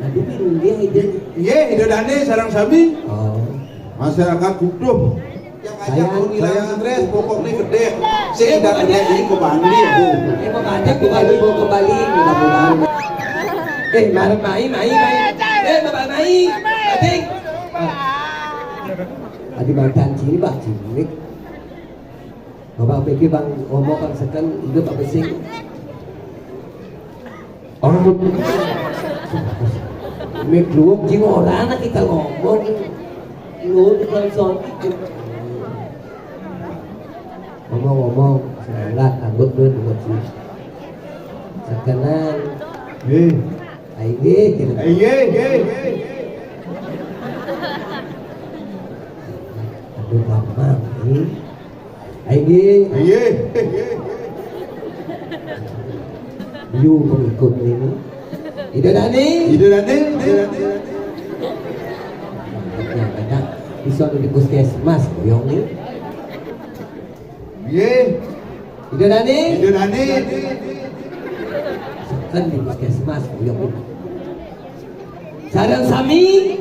Nanti bingung dia ide. Iya, ide dane sarang sami. Oh. Masyarakat kuduh yang ajak hilang stres pokoknya gede. Si ida gede ini ke Bali ya bu. Mau ngajak ke Bali, mau ke Bali, mudah-mudahan. Mari mai. Bapak mai. Adik. Adik mantan sini Pak Cilik. Bapak pikir Bang ngomong Bang Seken hidup apa sih? Orang Mikluuk jing orang na kita ngomong lu di konsol ngomong selat anggut dulu buat sih sekarang aige aduh gampang aige you pengikut ini ide dani banyak bisa di puskesmas boyong nih ide dani kan di puskesmas boyong nih sarang sami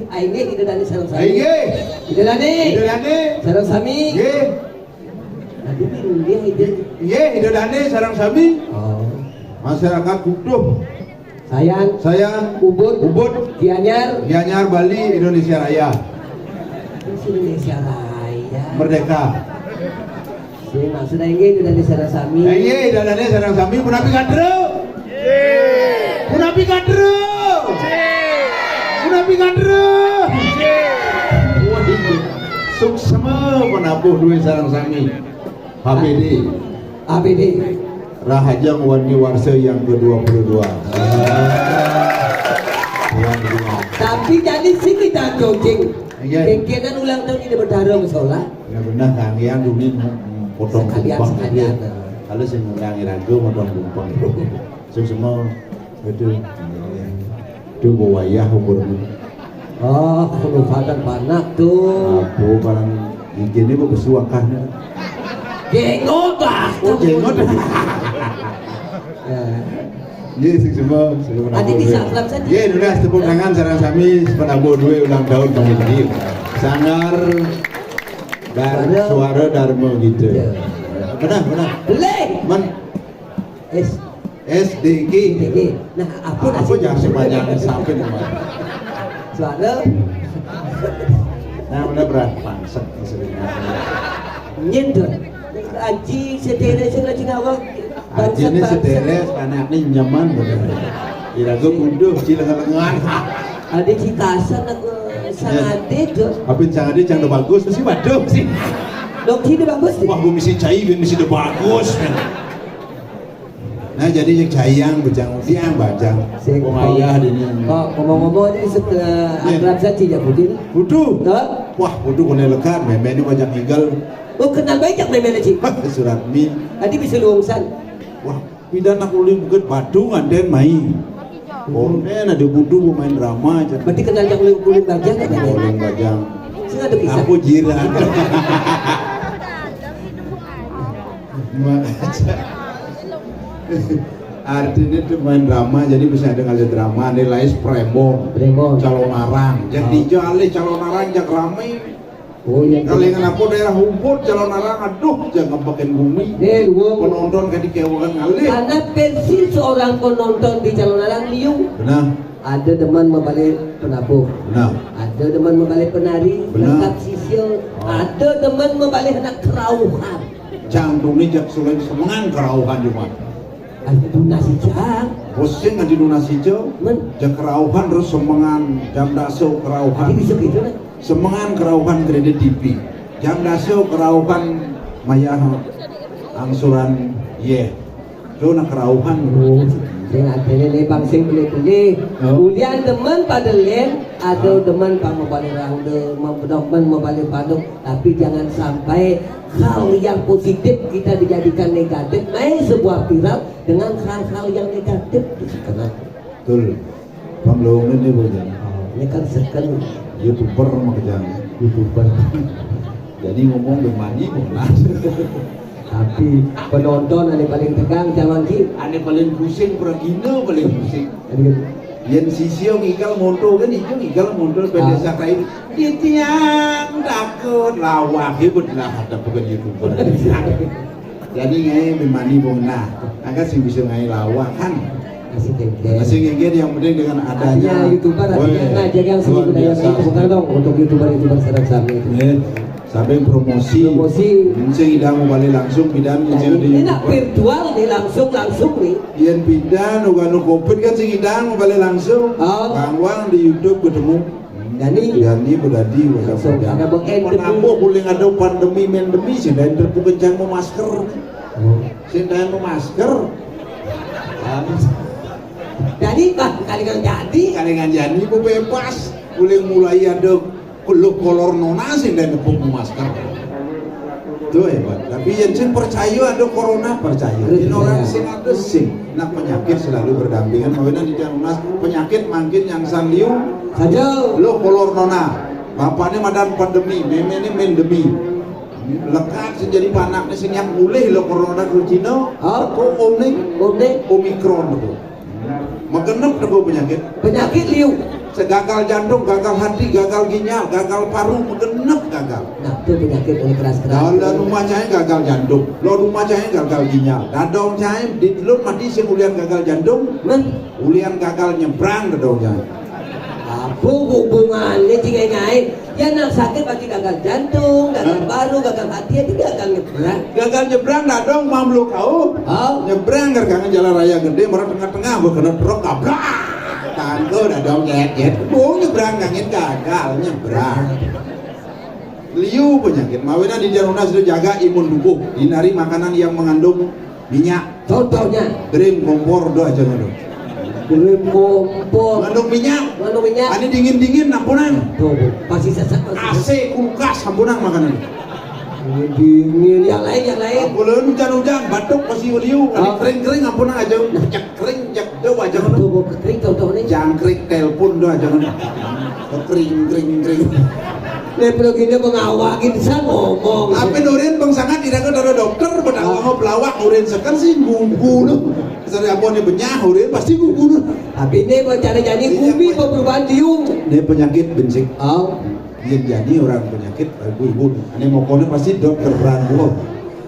aige ide dani sarang sami ide dani sarang sami nanti bingung dia ide dane sarang sami. oh Masyarakat kuduh sayang ubud Gianyar Bali Indonesia Raya Indonesia Raya merdeka. Si maksudnya ini dari sarang sami. Iya, dari sarang sami punapi kadro. Punapi kadro. Suksema penabuh duit sarang sami. APD. Rahajang Wani Warsa yang ke-22. Tapi jadi sih kita jojing. Kengkenan ulang tahun ini berdarah musola. Ya benar kang yang dunin potong sekalian. Kalau sing ngurangi rago potong tumpang. Sing semua itu wayah umurmu. Oh, kelupaan panak tuh. Apa barang gini kok kesuakannya. Jenggot lah. Oh jenggot. Iya sih semua. Tadi bisa ulang saja. Iya udah tepuk tangan sarang sami penabuh dua ulang tahun kami sendiri. Sangar dan suara Dharma gitu. Benar. Boleh. SDG. Nah, aku jangan sebanyak sampai kemarin. Suara. Nah, udah berat pangsek sebenarnya. Nyendot. Aji sedere sudah cingawak. Aji ini sedere anaknya nyaman bener. Irago munduh cilengan-lengan. Ada cikasan aku sangade tuh. Apin sangade jangan bagus mesti waduh sih. Dok ini bagus sih. Wah, gue mesti cai mesti bagus. Nah, jadi yang cayang bejang siang bajang. Wong ayah dini. Kok ngomong-ngomong ini setelah akrab saja ya Budin. Budu. Wah, budu kone lekat, meme ini banyak igal. Oh, kenal baik jak meme Ci. Suratmi. Tadi bisa luangsan. Wah, pindah nak uling bukit Batu nganden mai. Oh, ada budu main drama aja. Berarti kenal jak uling bajang kan? Uling bajang. Sing ada kisah. Aku jiran. Artinya itu main drama, jadi bisa ada kali drama nilai premo calon arang jadi jali calon arang jak ramai. Oh iya. Kali yang aku daerah Ubud calon arang aduh jangan pakai bumi. Penonton kan dikewakan kali. Karena versi seorang penonton di calon arang liung. Benar. Ada teman membalik penabuh. Benar. Ada teman membalik penari. Benar. Sisil. Ada teman membalik anak kerauhan. Jantung ini jak sulit semangan kerauhan cuma. Ada donasi jang. Pusing ada donasi jang. Jak kerauhan terus semangan jam daso kerauhan. Jadi bisa gitu kan? Semangan kerauhan kredit TV. Jam daso kerauhan maya angsuran itu nak kerauhan. Dengan ini pangsing beli-beli. Kemudian teman pada lain ada teman pak membalik rangde, teman membalik padung. Tapi jangan sampai hal yang positif kita dijadikan negatif. Main sebuah viral dengan hal-hal yang negatif. Betul. Pamlong ini boleh. Ini kan sekali YouTuber makanya. YouTuber. Jadi ngomong bermani bolas. Tapi penonton ane paling tegang zaman ki ane paling pusing peragino paling pusing Yen sisio ngigal monto kan ijo ngigal monto pedesa kain yang takut lawak hebut lah ada bukan YouTuber. Jadi ngai bimani bongna agak sih bisa ngai lawak kan Masih genggen. masih ngegen yang penting dengan adanya YouTuber artinya ngajak yang seni budaya itu bukan dong untuk YouTuber sarang sami itu. Sampai promosi saya tidak mau balik langsung bidan Ini nak virtual nih langsung nih. Ian bidan uga nu covid kan sing idang mau balik langsung kangwang di YouTube ketemu Yani beradi langsung ada penampo boleh ada pandemi mendemi sih dan terpukencang mau masker sih mau masker jadi kalingan jadi bu bebas boleh mulai ada kolor nona sih dan nepuk masker tuh hebat tapi yang sih percaya ada corona percaya ini orang sing ada sing nak penyakit selalu berdampingan maksudnya di dalam penyakit makin yang sanliu saja lo kolor nona bapaknya madan pandemi memenya mendemi lekat sejadi panaknya sing yang mulai lo corona ke Cina kok omikron tuh magenep tuh penyakit liu segagal jantung, gagal hati, gagal ginjal, gagal paru, magenep gagal. Nah, itu penyakit oleh keras-keras. Kalau rumah saya gagal jantung, lo rumah saya gagal ginjal. Dadong saya di telur mati semulian gagal jantung, ulian gagal nyebrang dadong saya. Apa hubungannya cengai-ngai? Ya nak sakit pasti gagal jantung, gagal paru, gagal hati, itu gagal nyebrang. Gagal nyebrang dadong mamluk kau. Nyebrang karena jalan raya gede, merah tengah-tengah, berkena truk kabrak. Tanggo udah dong jet nyebrang kangen gagal nyebrang liu penyakit mawina di jaruna sudah jaga imun tubuh hindari makanan yang mengandung minyak contohnya krim kompor do aja dong krim kompor mengandung minyak ini dingin ampunan tuh pasti sesak AC kulkas ampunan makanan dingin yang lain boleh hujan batuk pasti liu kering ampunan aja jak kering jak do aja tuh kering contohnya jangkrik telepon do aja kering Leplo gini mengawakin saya ngomong. Apa nurin bang sangat tidak ada dokter pada ngomong pelawak nurin sekan sih gugu loh. Kesari apa nih benyah nurin pasti gugu loh. Tapi ini mau cari jadi bumi mau perubahan diung. Ini penyakit bencik. Yang jadi orang penyakit ibu. Ini mau kone pasti dokter beranggu.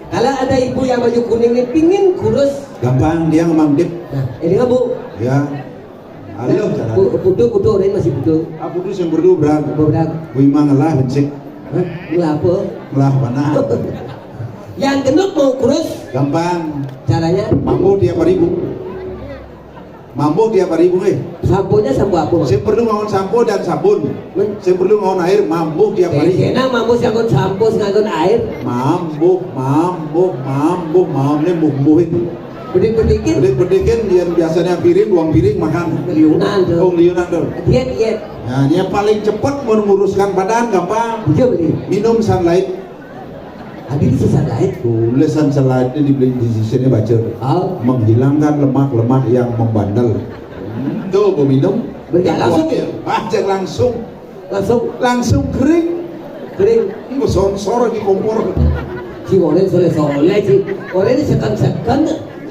Kalau ada ibu yang baju kuning ini pingin kurus. Gampang dia ngemangdip. Nah ini nggak bu? Ya. Halo, putu orang masih putu. Putu yang berdua berang. Wima ngelah bencik. Ngelah apa? Ngelah mana? Yang gendut mau kurus? Gampang. Caranya? Mampu tiap hari bu. Samponya sampo apa? Saya perlu ngawon sampo dan sabun. Saya perlu ngawon air mampu tiap hari. Kena mampu ngawon sampo ngawon air. Mampu ini mumbuhin. Bedik-bedikin dia biasanya dua piring makan. Liunan tuh. Liunan tuh. Diet. Nah, yang paling cepat menguruskan badan gampang. Minum sunlight. Habis itu sunlight. Boleh sunlight ini dibeli di sini baca. Menghilangkan lemak-lemak yang membandel. Tuh, mau minum. Langsung kering. Ini sonsor di kompor. Si orang soleh si orang ini sekan.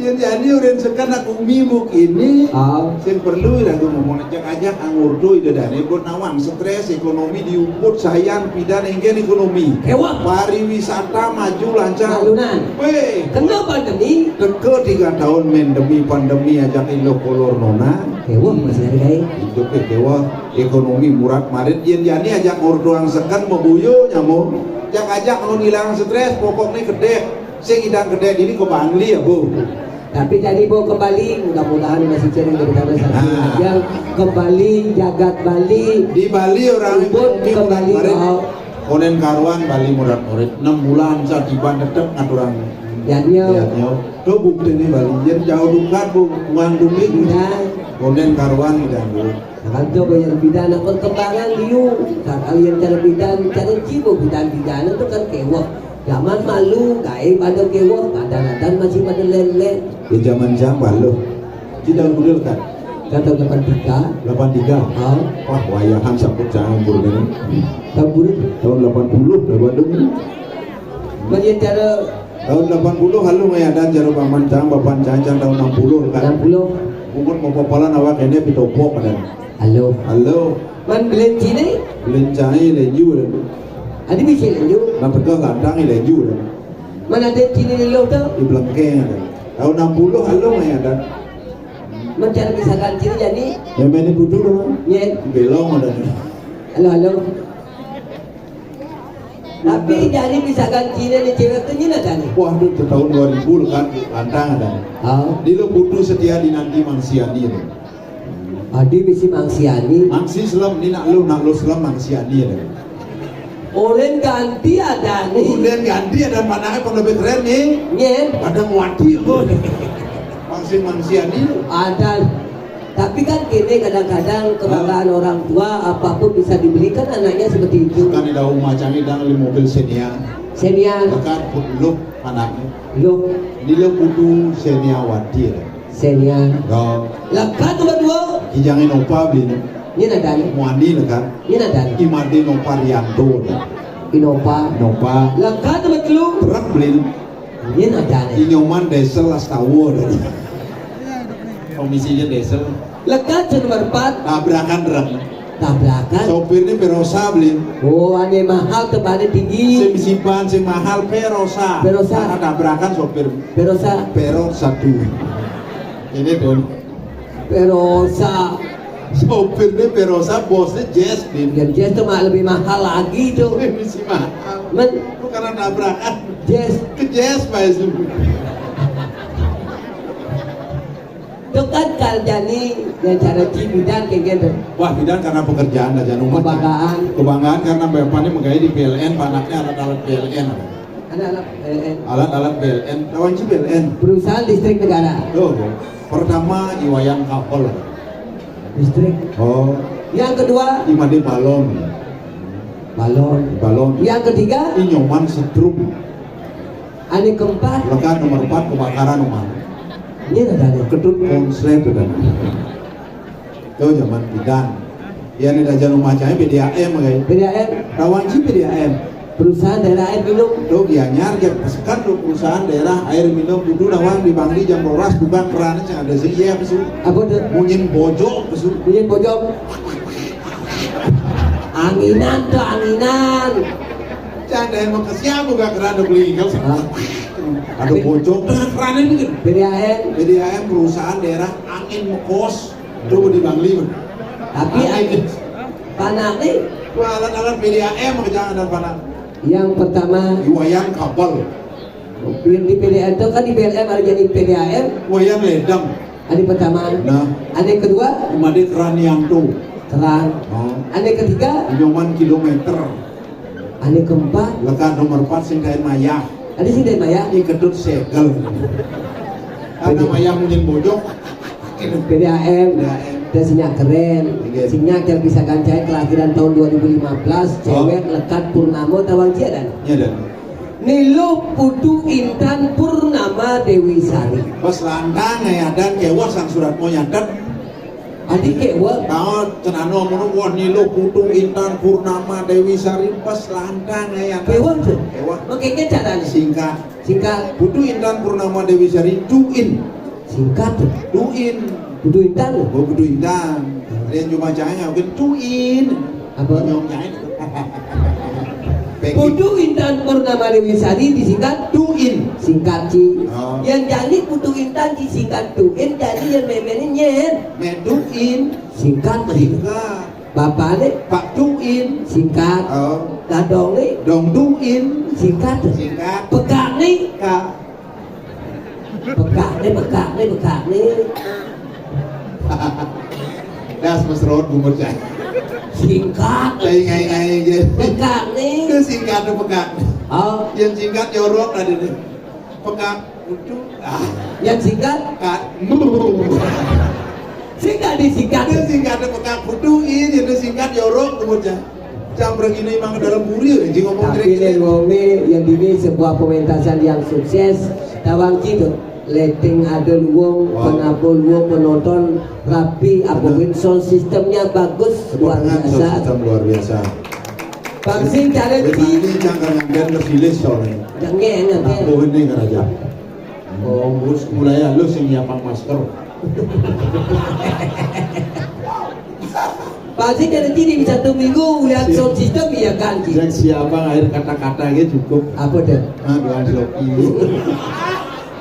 Jadi orang sekarang aku mibuk ini yang perlu aku ngomong ajak anggur tuh ide dan ikut nawang stres ekonomi diumput sayang pidan enggen ekonomi pariwisata maju lancar kenapa pandemi ke 3 tahun pandemi ajak ilo kolor nona masih ada gaya hidup ekonomi murah marit jadi ajak anggur doang sekan mebuyo nyamuk ajak hilang stres pokoknya gede sing idang gede ini ke Bangli ya bu. Tapi jadi mau kembali mudah-mudahan masih cering daripada yang kembali jagat Bali di Bali orang kembali konen karuan Bali murid 6 bulan saat tiba tetap ngaturan jadinya tuh bukti nih Bali yang jauh dukat bu uang duit konen karuan dan bu akan coba yang pidana perkembangan liu kalian cara cara cibo pidana itu kan kewak zaman malu gaib ada kewak ada masih pada lele di zaman malu tidak budel kan kata 83 wah wayahan sambut jangan burung tahun 80 dah Bandung banyak cara tahun 80 halu ngayadan jaro paman cang bapan cang tahun 60 kan 60 Bukan mau papalan awak ini pitopok kan. Halo. Halo. Man belen Cina? Belencai leju dan. Ada bisa lanjut. Napakah ladang leju dan. Man ada Cina di lo tu? Di belengkeng ada. Tahun 60 halo nggak ada. Man cara misalkan Cina jadi? Yang mana butuh dong? Ya. Belong ada. Halo. Tapi jadi misalkan Cina ni cewek tu ni nak dah ni. Wah itu tahun 2000 kan ladang ada. Oh. Di lo butuh setia di nanti mangsiani ada. Adi misi mangsiani. Mangsi selam ni nak lo selam mangsiani ada. Orang ganti ada ni. Kemudian ganti ada panahnya pun lebih keren nih. Nyen. Ada wati loh. Mangsi-mangsiani. Ada. Tapi kan kini kadang-kadang kebanggaan orang tua apapun bisa dibelikan anaknya seperti itu. Kan di daun macam ini dengan mobil senia. Senior. Dekat lo anaknya. Lo. Di lo butuh senia wati ada. Senior. Kau Lekat nomor dua. kijangin opa beli. Ni nak dah ni. Muani lekat. Ni nak dah ni. Imadi nopa Rianto. Innova. Nopa. Lekat nomor telu. Truk beli. Ni nak dah ni. Inyoman diesel Astawa dari. Komisinya diesel. Lekat nomor 4. Tabrakan truk. Tabrakan. Sopirnya Perosa beli. Oh, ane mahal tebalnya tinggi. Simpan si mahal Perosa. Perosa. Karena tabrakan sopir Perosa. Perosa 1. Ini dong. Perosa. Sopirnya Perosa, bosnya Jazz beli. Dan jazz tu lebih mahal lagi tu. Misi mahal. Men Itu karena tabrakan. jazz Ke Jazz Pak itu. tu kan Kaljani yang cara cibidan kayak gitu. Wah, bidan karena pekerjaan aja rumah. Kebanggaan. Kebanggaan karena bapaknya menggaya di PLN, anaknya alat-alat PLN. Anak-anak Alat-alat PLN, lawan si PLN. perusahaan listrik negara. Tuh, pertama Iwayan Kapol. Listrik. Oh, Yang kedua Imade balon. balon. Yang ketiga Inyoman setrum. ane keempat Lekat nomor 4 kebakaran rumah. ini ada nih. Ketut konslet dan. Tuh zaman bidan. Ya ini aja rumah cahaya PDAM kayak. PDAM Lawan si PDAM. perusahaan daerah air minum. Tuh gianyar kan perusahaan daerah air minum kudu nawang di Bangli jam roras bukan perannya yang ada sih ya pesu. Apa tuh? Munyin bojok pesu. Punya pojok. Anginan tuh anginan. Canda yang mau kesiap bukan kerana beli kau. Ah, Ada bojok kerana ini kan. PDAM PDAM perusahaan daerah angin mekos. Tuh di Bangli. tapi angin panas nih. Wah, alat-alat PDAM jangan ada panah. Yang pertama Iwayan kapal, di PDAM itu kan di PLM ada jadi PDAM. Iwayan ledang. Ane pertama. Nah, Ane kedua Imade Kranianto. terang. Oh, Ane ketiga. Inyoman kilometer. Ane keempat. Lekat nomor 4 sing kain maya. Ada sih dari Maya. Ini kedut segel. Karena maya munyin bojok. PDAM. Dan sinyak keren. Iya. Sinyak yang bisa gancai kelahiran tahun 2015. Cewek lekat Purnamo Tawang Ciadan. Ya dan. Nilo Putu Intan Purnama Dewi Sari. Pas lantang ya dan kewas sang surat mau nyatet. Adik kewa. Kau cenano mono wah nilo putu Intan Purnama Dewi Sari pas lantang ya dan. Kewa tuh. Kewas. Makanya caranya Singkat. singkat. Putu Intan Purnama Dewi Sari duin. Singkat tuh. Duin. Putu Intan loh. Oh Putu Intan. Dia cuma cahaya mungkin duin. Apa? Nyong cahaya. Putu Intan Purnama Dewi Sari disingkat Duin. singkat Ci. Oh. Yang jadi Putu Intan disingkat Duin, jadi yang memenin nyen. Meduin. Singkat tuh. Singkat. Bapak nih Pak Duin. singkat. Oh. Dadong nih Dong Duin. singkat. Singkat. Pekak nih. Kak. Pekak nih. Das mesrot bumur cah. Singkat. Ngai aja. Pekak nih. Itu singkat tuh pekak. Oh, Yang singkat jorok tadi nih. Pekak itu yang singkat. kak. Singkat disingkat. Itu singkat tuh pekak butuhin itu singkat jorok bumur cah. Campur gini emang dalam buri anjing ngomong Tapi direct. Wongi yang ini sebuah pementasan yang sukses. Tawang Cido. Letting ada luang, Wow. penabur luang, penonton rapi, apapun sound sistemnya bagus, luar Dengan biasa. sistem luar biasa. Bangsin cara Ini Ci. jangan ngambil tersilis soalnya. Jangan Aku ini kan aja. Oh, mulai lu sing nyiapang masker. Pasti dari sini bisa 1 minggu lihat sound system ya kan? Yang siapa air kata-kata gitu cukup. Apa deh? Aduh Sloki.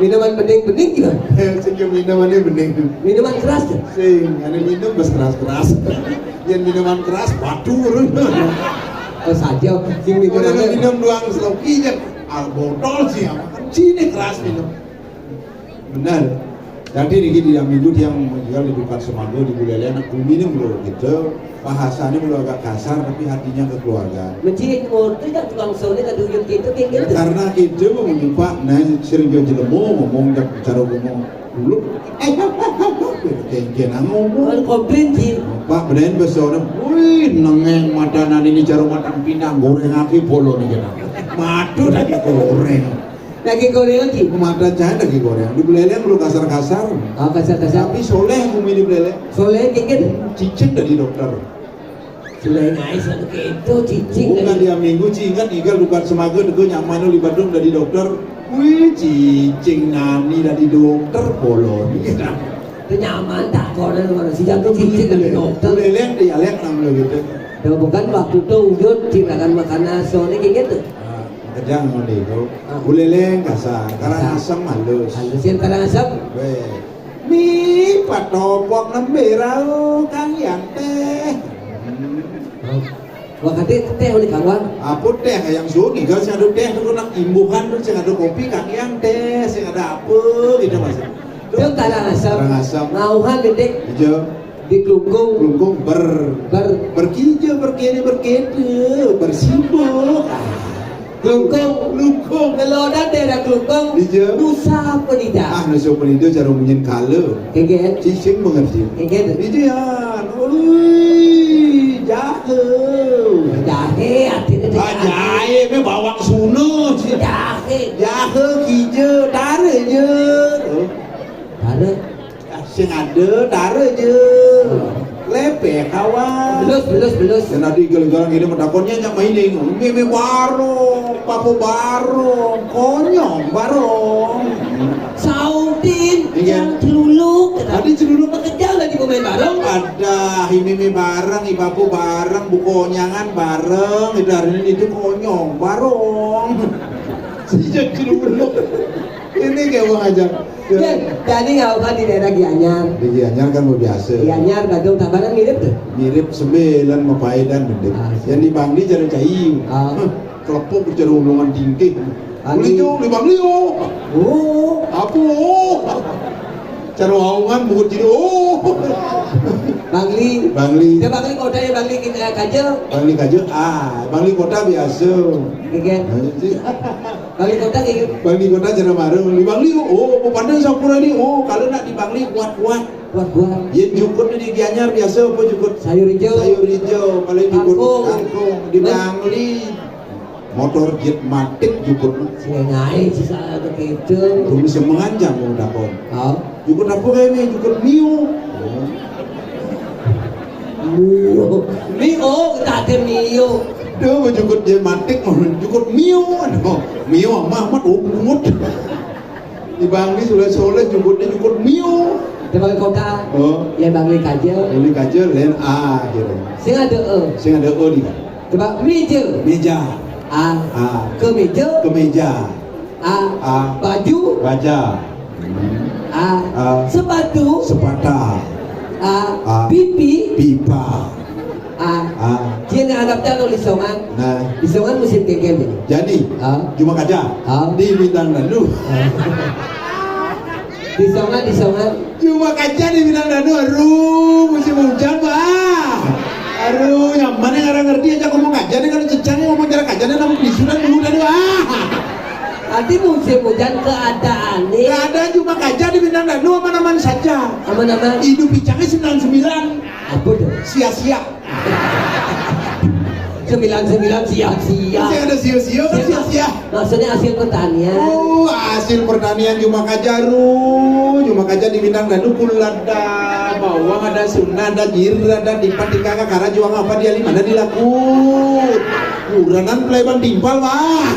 Minuman bening-bening gimana? Sing minumannya bening. Minuman keras ya? Sing ane minum bes keras-keras. Yang minuman keras batur. Oh saja, sing Udah minuman minum doang Sloki nya. Al botol sih apa kan sini keras minum. Benar. Jadi di minggu dia menjual di depan Semanggo di Buleleng aku minum loh gitu. Bahasanya mulai agak kasar tapi hatinya ke keluarga. menciri motor kan tukang sole kan duyung gitu kayak Ya, gitu. karena itu menjumpa nah sering jual jelemu ngomong cara ngomong dulu kengken ngomong Kan komplain sih. Pak bedain besok wih nengeng madanan ini cara matang pinang goreng aki bolo nih kena madu lagi goreng Lagi Korea sih. mata cair lagi goreng di Buleleng lu kasar-kasar Oh kasar-kasar. tapi soleh kumi di Buleleng Sole kayak gitu. cicing dari dokter Sule ngais satu gitu cicing. bukan dia minggu cingan igal bukan semaga dego nyaman di Bandung dari dokter wih cicing nani dari dokter bolon Itu nyaman tak koran mana sih jatuh cicing dari dokter. Buleleng dialek namanya gitu Tuh bukan waktu itu ujut ciptakan makanan sole kayak gitu. Kejang ngomong itu, Buleleng kasar, karena asam halus. Halusin karena asap. Weh, mi patopok nemberau kang yang teh. Waktu teh oleh kawan. Apa teh yang suni? Kalau sing ada teh tuh nak imbuhan tuh sing ada kopi kang yang teh, sing ada apa gitu mas. Itu karena asap. Karang asam. Ngauhan dedek Hijau, di kelungkung. kelungkung berkijau berkene berkede bersibuk. Kelungkung. Lungkung. Kelodan daerah kelungkung. Hijau. Nusa penida. Nasi penida cara munyin kale. Kayak Cicing mengerti. gitu. Ijian, ui, jahe. Jahe artinya Jahe, me bawang suno. Jahe. Jahe hijau, dare je. Ada. Sing ada, dare je. Lepe kawan. Belus. Dan nanti gara-gara ini mendakonnya nyak maining. Meme barong, papo barong, konyong barong. Saudin Iya. yang celuluk. Tadi celuluk Kejauh lagi pemain bareng. ada himimi bareng, ibapu bareng, bukonyangan bareng, itu hari ini itu konyong bareng. Sejak celuluk. Ini kayak bang aja. Ya, jadi nggak di daerah Gianyar. Di Gianyar kan mau biasa. Gianyar Badung Tabanan mirip tuh. Mirip 9 Mapaidan bendek. Yang di Bangli jalan cair. Ah. Kelepuk bicara ulungan tinggi. Bangli. Beli di Bangli oh. Oh, Apa oh? Cara waungan bukan jadi oh. Bangli. Bangli. Ya Bangli kota ya Bangli kita Kajel. Bangli kaje Bangli kota biasa. Kayak Bangli kota kayak gitu. Bangli kota jangan marah. Di Bangli oh pandang sapura ini oh kalau nak di Bangli kuat-kuat. Buat. Yen jukut di Gianyar biasa apa jukut Sayur hijau. sayur hijau paling jukut Kangkung. kangkung di Bangli motor jet matik jukut Sengai sisa begitu. belum bisa mengancam mau dakon Oh, jukut apa kayaknya jukut mio Mio, kita ada Mio. dia mau jukut jet matik jukut mio mio amat umut di Bangli soleh jukutnya jukut mio Di Bangli kota. oh Ya Bangli Kajel. ini kaje lain A gitu Sing ada sing ada O di kan Coba meja. meja A. A Kemeja. kemeja A. A Baju. baja A. A Sepatu. sepata A. A. Pipi. pipa A. A Dia ngarapkan oleh songan. nah Di songan musim kengkem ini. jadi A. cuma kaca A. di bintang danu Di songan. cuma kaca di bintang danu aduh musim hujan pak aduh yang mana yang orang ngerti aja ngomong kaca nih kalau cecangnya ngomong cara kaca nih namun bisunan dulu danu Nanti musim hujan keadaan nih. nggak ada cuma kaca di bintang danu aman-aman saja Aman-aman. hidup bicangnya 99 Apa tuh? sia-sia 99 sia-sia. masih ada sia-sia kan sia-sia Maksudnya hasil pertanian. oh hasil pertanian cuma kajaru cuma kaca di bintang danu kulada bawang ada sunah ada jir ada dipat di kakak kara juang apa dia lima ada dilakut uranan peleban timpal mah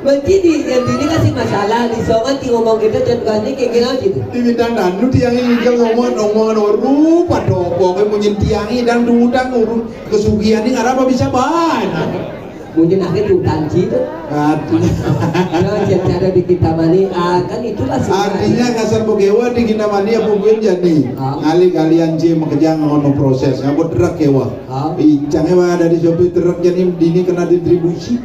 Menjadi yang ini kasih masalah di soal di ngomong kita contoh ini kayak gini gitu. Di bintang danu tiang ini kan ngomongan orang pada pokoknya punya tiangi dan dudang urut kesugihan ini nggak apa bisa banyak. Mungkin akhir hutan gitu. Nah, cara di kita mani kan itulah artinya kasar bogewa di kita mani apa pun jadi. Kali kalian cie mengejar ngono proses ngabut truk kewa. Icangnya dari Shopee truk jadi dini kena distribusi.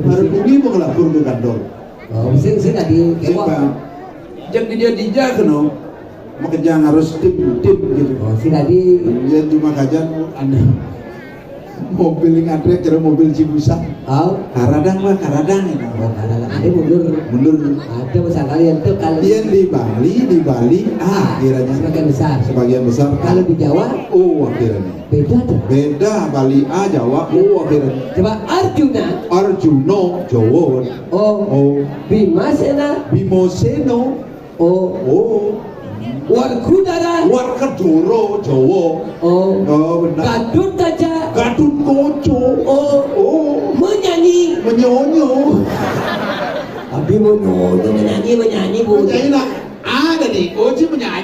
Baru pergi mengelapur ke kantor. Oh, sing tadi kewa. Jadi dia dijaga no, makanya harus tim gitu. Oh, sing tadi. Dia cuma kajian aneh. Mobil yang ada kira mobil Cibusa. Oh, karadang itu. Oh, karadang. Ada mundur. Ada masa kalian tuh kalian di Bali, kiranya sebagian besar. Kalau di Jawa, akhirnya. Beda. Bali Jawa, akhirnya. Coba Arjuna, Jawa. Bimoseno. Warkedoro, Jawa. Benar. Gadut Koco. Menyanyi. Tapi menyanyi Bu. Menyanyi lah. Ada nih, Koci menyanyi.